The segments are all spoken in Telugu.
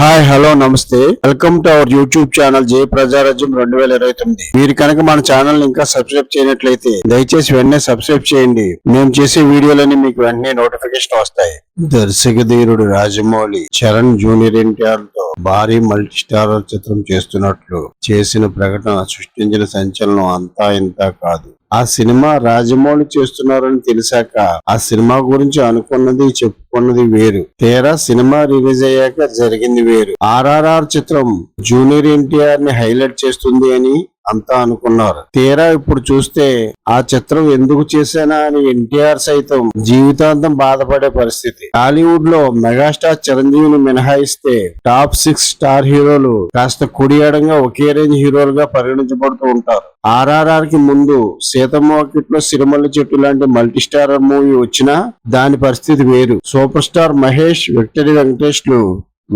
హాయ్ హలో నమస్తే welcome to our YouTube channel జై ప్రజారాజ్యం 2029. మీరు కనుక మన ఛానల్ ఇంకా సబ్స్క్రైబ్ చేయనట్లయితే దయచేసి వెంటనే సబ్స్క్రైబ్ చేయండి. మేము చేసే వీడియోలన్నీ మీకు వెంటనే నోటిఫికేషన్ వస్తాయి. దర్శకధీరుడు రాజమౌళి చరణ్ జూనియర్ ఎన్టీఆర్ తో భారీ మల్టీ స్టారర్ చిత్రం చేస్తున్నట్లు చేసిన ప్రకటన సృష్టించిన సంచలనం అంతా ఇంతా కాదు. ఆ సినిమా రాజమౌళి చేస్తున్నారని తెలిసాక ఆ సినిమా గురించి అనుకున్నది చెప్పుకున్నది వేరు, తీరా సినిమా రిలీజ్ అయ్యాక జరిగింది వేరు. RRR చిత్రం జూనియర్ ఎన్టీఆర్ ని హైలైట్ చేస్తుంది అని అంతా అనుకున్నారు. తీరా ఇప్పుడు చూస్తే ఆ చిత్రం ఎందుకు చేశానా అని ఎన్టీఆర్ సైతం జీవితాంతం బాధపడే పరిస్థితి. టాలీవుడ్ లో మెగాస్టార్ చిరంజీవిని మినహాయిస్తే టాప్ 6 స్టార్ హీరోలు కాస్త కుడియడంగా ఒకే రేంజ్ హీరోలుగా పరిగణించబడుతూ ఉంటారు. RRR కి ముందు సీతమ్మ వాకిట్లో సిరిమల్లి చెట్టు లాంటి మల్టీ స్టారర్ మూవీ వచ్చినా దాని పరిస్థితి వేరు. సూపర్ స్టార్ మహేష్, విక్టరీ వెంకటేష్లు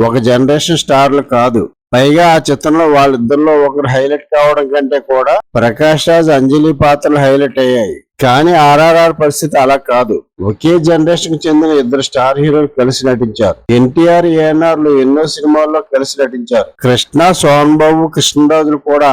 ఒక జనరేషన్ స్టార్లు కాదు. పైగా ఆ చిత్రంలో వాళ్ళిద్దరిలో ఒకరు హైలైట్ కావడం కంటే కూడా ప్రకాష్ రాజ్, అంజలి పాత్రలు హైలైట్ అయ్యాయి. కానీ RRR పరిస్థితి అలా కాదు. ఒకే జనరేషన్ కి చెందిన ఇద్దరు స్టార్ హీరోలు కలిసి నటించారు. ఎన్టీఆర్, ఏఎన్ఆర్ లు ఎన్నో సినిమాల్లో కలిసి నటించారు. కృష్ణ, సోహన్ బాబు, కృష్ణరాజులు కూడా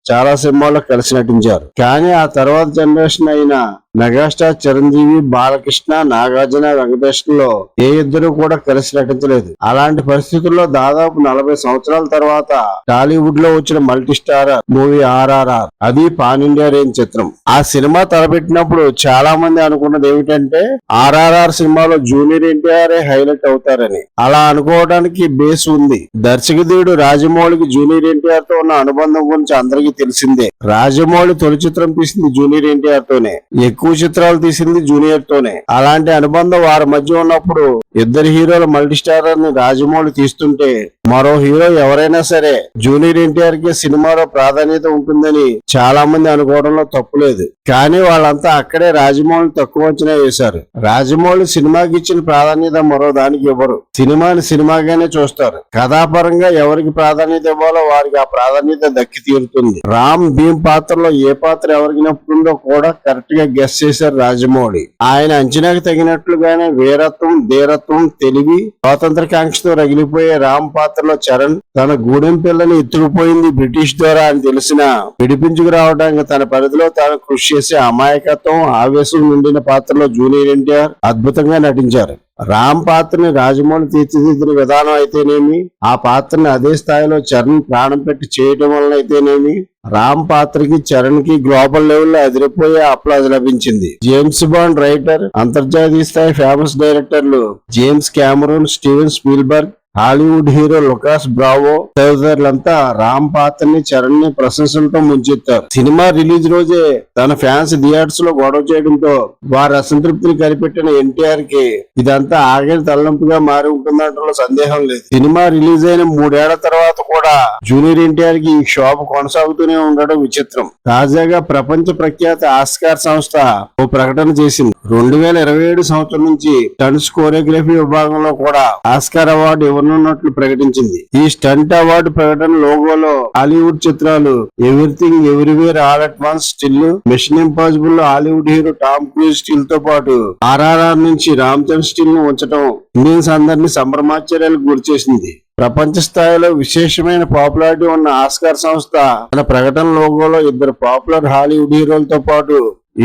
చాలా సినిమాల్లో కలిసి నటించారు. కానీ ఆ తర్వాత జనరేషన్ అయిన మెగాస్టార్ చిరంజీవి, బాలకృష్ణ, నాగార్జున, వెంకటేష్లో ఏ ఇద్దరు కూడా కలిసి నటించలేదు. అలాంటి పరిస్థితుల్లో దాదాపు 40 సంవత్సరాల తర్వాత టాలీవుడ్ లో వచ్చిన మల్టీ స్టార్ మూవీ RRR. అది పాన్ ఇండియా రేంజ్ చిత్రం. ఆ సినిమా తలపెట్టినప్పుడు చాలా మంది అనుకున్నది ఏమిటంటే RRR సినిమాలో జూనియర్ ఎన్టీఆర్ హైలైట్ అవుతారని. అలా అనుకోవడానికి బేస్ ఉంది. దర్శకధీరుడు రాజమౌళికి జూనియర్ ఎన్టీఆర్ తో ఉన్న అనుబంధం గురించి అందరికీ తెలిసిందే. రాజమౌళి తొలి చిత్రం తీసింది జూనియర్ ఎన్టీఆర్ తోనే, ఎక్కువ చిత్రాలు తీసింది జూనియర్ తోనే. అలాంటి అనుబంధం వారి మధ్య ఉన్నప్పుడు ఇద్దరు హీరోల మల్టీ స్టారర్ ని రాజమౌళి తీస్తుంటే మరో హీరో ఎవరైనా సరే జూనియర్ ఎన్టీఆర్ కి సినిమాలో ప్రాధాన్యత ఉంటుందని చాలా మంది అనుకోవడంలో తప్పులేదు. కానీ వాళ్ళంతా అక్కడే రాజమౌళి తక్కువ అంచనా వేశారు. రాజమౌళి సినిమాకి ఇచ్చిన ప్రాధాన్యత మరో దానికి ఇవ్వరు. సినిమాని సినిమాగానే చూస్తారు. కథాపరంగా ఎవరికి ప్రాధాన్యత ఇవ్వాలో వారికి ఆ ప్రాధాన్యత దక్కి తీరుతుంది. రామ్, భీమ్ పాత్రలో ఏ పాత్ర ఎవరికి నప్పుతుందో కూడా కరెక్ట్ గా గెస్ చేశారు రాజమౌళి. ఆయన అంచనాకు తగినట్లుగానే వీరత్వం, ధీరత్వం, తెలివి, స్వాతంత్రకాంక్షతో రగిలిపోయే రామ్ పాత్రలో చరణ్ తన గూడెం పిల్లని ఎత్తుకుపోయింది బ్రిటిష్ ద్వారా అని తెలిసినా విడిపించుకు రావడానికి తన పరిధిలో తాను కృషి చేసే అమాయకత్వం, ఆవేశం నిండిన పాత్రలో జూనియర్ ఎన్టీఆర్ అద్భుతంగా నటించారు. రామ్ పాత్రని రాజమౌళి తీర్చిదిద్దిన విధానం అయితేనేమి, ఆ పాత్రని అదే స్థాయిలో చరణ్ ప్రాణం పెట్టి చేయడం వలన అయితేనేమి రామ్ పాత్రకి, చరణ్ కి గ్లోబల్ లెవెల్లో అదిరిపోయే అప్లాజ్ లభించింది. జేమ్స్ బాండ్ రైటర్, అంతర్జాతీయ స్థాయి ఫేమస్ డైరెక్టర్లు James Cameron, Steven Spielberg, Hollywood hero Lucas Bravo తదితరులంతా రామ్ పాత్రని, చరణ్ ని ప్రశంసలతో ముంచెత్తారు. సినిమా రిలీజ్ రోజే తన ఫ్యాన్స్ థియేటర్స్ లో గొడవ చేయడంతో వారి అసంతృప్తిని కనిపెట్టిన ఎన్టీఆర్ కి ఇదంతా ఆగని తలనొప్పిగా మారి ఉంటుందంటలో సందేహం లేదు. సినిమా రిలీజ్ అయిన 3 ఏళ్ల తర్వాత కూడా జూనియర్ ఎన్టీఆర్ కి ఈ శోభ కొనసాగుతూనే ఉండడం విచిత్రం. తాజాగా ప్రపంచ ప్రఖ్యాత ఆస్కార్ సంస్థ ఓ ప్రకటన చేసింది. 2027 సంవత్సరం నుంచి స్టంట్స్ కోరియోగ్రఫీ విభాగంలో కూడా ఆస్కార్ అవార్డు ఇవ్వనున్నట్లు ప్రకటించింది. ఈ స్టంట్ అవార్డు ప్రకటన లోగోలో హాలీవుడ్ చిత్రాలు Everything Everywhere All at Once still, Mission Impossible Hollywood hero Tom Cruise still తో పాటు RRR నుంచి రామ్ చరణ్ స్టిల్ ను ఉంచడం ఇండియన్స్ అందరినీ సంభ్రమాశ్చర్యాలకు గురిచేసింది. ప్రపంచ స్థాయిలో విశేషమైన పాపులారిటీ ఉన్న ఆస్కార్ సంస్థ తన ప్రకటన లోగోలో ఇద్దరు పాపులర్ హాలీవుడ్ హీరోలతో పాటు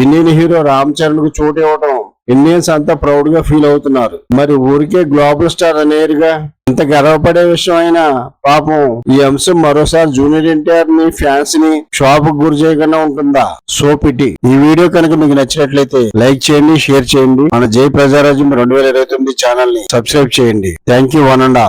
ఇండియన్ హీరో రామ్ చరణ్ కు చోటు ఇవ్వడం ఇండియన్స్ అంతా ప్రౌడ్ గా ఫీల్ అవుతున్నారు. మరి ఊరికే గ్లోబల్ స్టార్ అనేరుగా ఇంత గర్వపడే విషయం అయినా పాపం ఈ అంశం మరోసారి జూనియర్ ఎన్టీఆర్ ని, ఫ్యాన్స్ ని షాప్ గురి చేయకుండా ఉంటుందా? So PT. ఈ వీడియో కనుక మీకు నచ్చినట్లయితే లైక్ చేయండి, షేర్ చేయండి. మన జై ప్రజారాజ్యం 2029 ఛానల్ ని సబ్స్క్రైబ్ చేయండి. Thank you one and all.